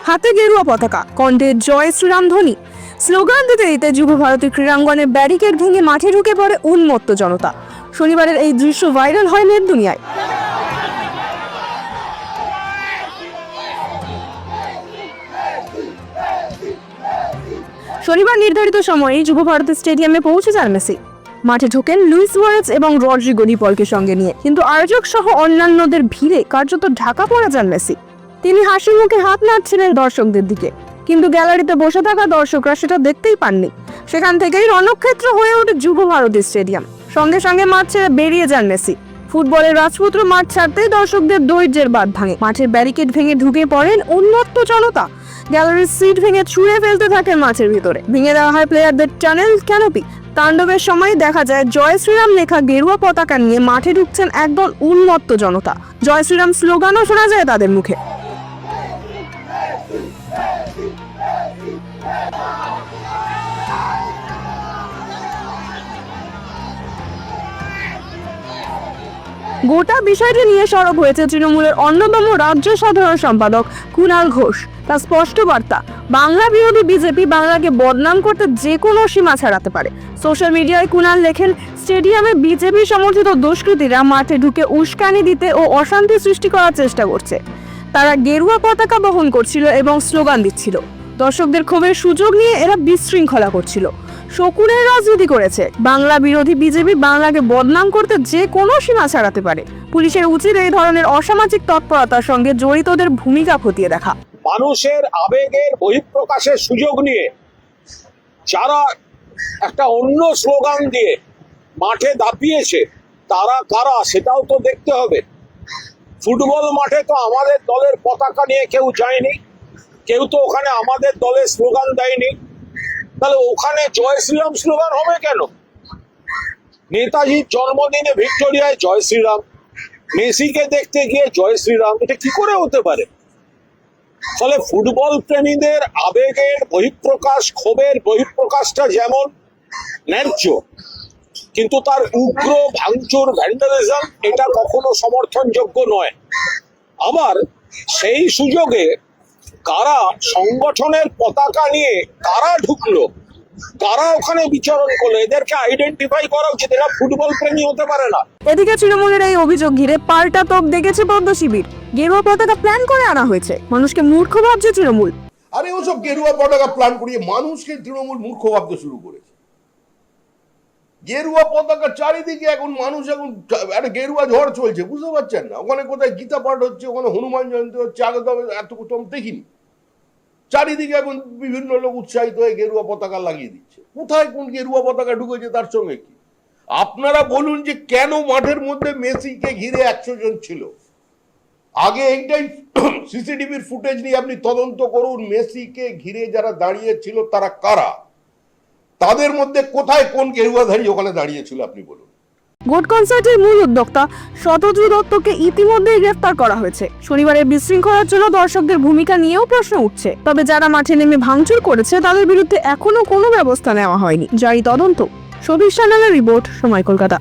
হাতে গেরুয়া পতাকা, কণ্ঠে জয় শ্রীরাম ধ্বনি। স্লোগান দিতে দিতে যুব ভারতী ক্রীড়াঙ্গনে ব্যারিকেড ভেঙে মাঠে ঢুকে পড়ে উন্মত্ত জনতা। শনিবারের এই দৃশ্য ভাইরাল হয় নেট দুনিয়ায়। শনিবার নির্ধারিত সময়ে যুব ভারতী স্টেডিয়ামে পৌঁছে যান মেসি। মাঠে ঢোকেন লুইস সুয়ারেজ এবং রড্রিগো ডি পলকে সঙ্গে নিয়ে, কিন্তু আয়োজক সহ অন্যান্যদের ভিড়ে কার্যত ঢাকা পড়ে যান মেসি। তিনি হাসি মুখে হাত নাড়ছিলেন দর্শকদের দিকে, কিন্তু গ্যালারিতে বসে থাকা দর্শকরা সেটা দেখতেই পাননি। সেখান থেকেই রণক্ষেত্র হয়ে ওঠে যুব ভারতী স্টেডিয়াম। সঙ্গে সঙ্গে মাঠ ছেড়ে বেরিয়ে যান মেসি। ফুটবলের রাজপুত্র মাঠ ছাড়তেই দর্শকদের ধৈর্যের বাঁধ ভাঙে। মাঠের ব্যারিকেড ভেঙে ঢুকে পড়েন উন্মত্ত জনতা। গ্যালারির সিট ভেঙে ছুঁড়ে ফেলতে থাকেন মাঠের ভিতরে। ভেঙে দেওয়া হয় প্লেয়ারদের টানেল ক্যানোপি। তাণ্ডবের সময় দেখা যায় জয় শ্রীরাম লেখা গেরুয়া পতাকা নিয়ে মাঠে ঢুকছেন একদল উন্মত্ত জনতা। জয় শ্রীরাম স্লোগানও শোনা যায় তাদের মুখে। গোটা বিষয়টি নিয়ে সরব হয়েছে তৃণমূলের অন্যতম রাজ্য সাধারণ সম্পাদক কুণাল ঘোষ। তার স্পষ্ট বার্তা, বাংলা বিরোধী বিজেপি বাংলাকে বদনাম করতে যে কোনো সীমা ছাড়াতে পারে। সোশ্যাল মিডিয়ায় কুণাল লেখেন, স্টেডিয়ামে বিজেপি সমর্থিত দুষ্কৃতীরা মাঠে ঢুকে উস্কানি দিতে ও অশান্তি সৃষ্টি করার চেষ্টা করছে। তারা গেরুয়া পতাকা বহন করছিল এবং স্লোগান দিচ্ছিল। দর্শকদের ক্ষোভের সুযোগ নিয়ে এরা বিশৃঙ্খলা করছিল, শকুনের রাজনীতি করেছে। বাংলা বিরোধী বিজেপি বাংলাকে বদনাম করতে যে কোনো সীমা ছাড়াতে পারে। পুলিশের উচিত এই ধরনের অসামাজিক তৎপরতার সঙ্গে জড়িতদের ভূমিকা খতিয়ে দেখা। মানুষের আবেগের বহিঃপ্রকাশের সুযোগ নিয়ে যারা একটা অন্য স্লোগান দিয়ে মাঠে দাপিয়েছে, তারা কারা সেটাও তো দেখতে হবে। ফুটবল মাঠে তো আমাদের দলের পতাকা নিয়ে কেউ যায়নি, কেউ তো ওখানে আমাদের দলের স্লোগান দেয়নি। তাহলে ওখানে জয় শ্রীরাম স্লোগান হবে কেন? নেতাজির জন্মদিনে ভিক্টোরিয়ায় জয় শ্রীরাম, মেসিকে দেখতে গিয়ে জয় শ্রীরাম, এটা কি করে হতে পারে? ফলে ফুটবল প্রেমীদের আবেগের বহিঃপ্রকাশ, ক্ষোভের বহিঃপ্রকাশটা যেমন ন্যায্য, কিন্তু তার উগ্র ভাঙচুর, ভ্যান্ডালিজম এটা কখনো সমর্থনযোগ্য নয়। আবার সেই সুযোগে কারা সংগঠনের পতাকা নিয়ে কারা ঢুকলো, কারা ওখানে বিচরণ করলো, এদেরকে আইডেন্টিফাই করা উচিত। এরা ফুটবল প্রেমী হতে পারে না। এদিকে তৃণমূলের এই অভিযোগ ঘিরে পাল্টা তোপ দেখেছে পদ্ম শিবির। গেরুয়া পতাকা প্ল্যান করে আনা হয়েছে, মানুষকে মূর্খ ভাবছে তৃণমূল। আরে ওসব গেরুয়া পতাকা প্ল্যান করিয়ে মানুষকে তৃণমূল মূর্খ ভাবতে শুরু করেছে। গেরুয়া পতাকা চারিদিকে এখন মানুষ এখন একটা গেরুয়া ঝড় চলছে, বুঝতে পারছেন না? ওখানে কোথায় গীতা পাঠ হচ্ছে, ওখানে হনুমান জয়ন্তী হচ্ছে, আগে তো এত দেখিনি। চারিদিকে এখন বিভিন্ন লোক উৎসাহিত হয়ে গেরুয়া পতাকা লাগিয়ে দিচ্ছে। কোথায় কোন গেরুয়া পতাকা ঢুকেছে তার সঙ্গে কি? আপনারা বলুন যে কেন মাঠের মধ্যে মেসিকে ঘিরে 100 জন ছিল? আগে এইটাই সিসিটিভির ফুটেজ নিয়ে আপনি তদন্ত করুন, মেসিকে ঘিরে যারা দাঁড়িয়ে ছিল তারা কারা, তাদের মধ্যে কোথায় কোন গেরুয়াধারী ওখানে দাঁড়িয়েছিল আপনি বলুন। গোট কনসার্টের মূল উদ্যোক্তা শতদ্রু দত্তকে ইতিমধ্যেই গ্রেফতার করা হয়েছে। শনিবারের বিশৃঙ্খলার জন্য দর্শকদের ভূমিকা নিয়েও প্রশ্ন উঠছে। তবে যারা মাঠে নেমে ভাঙচুর করেছে তাদের বিরুদ্ধে এখনো কোনো ব্যবস্থা নেওয়া হয়নি। জারি তদন্ত। সবিশ চ্যানেলের রিপোর্ট, সময় কলকাতা।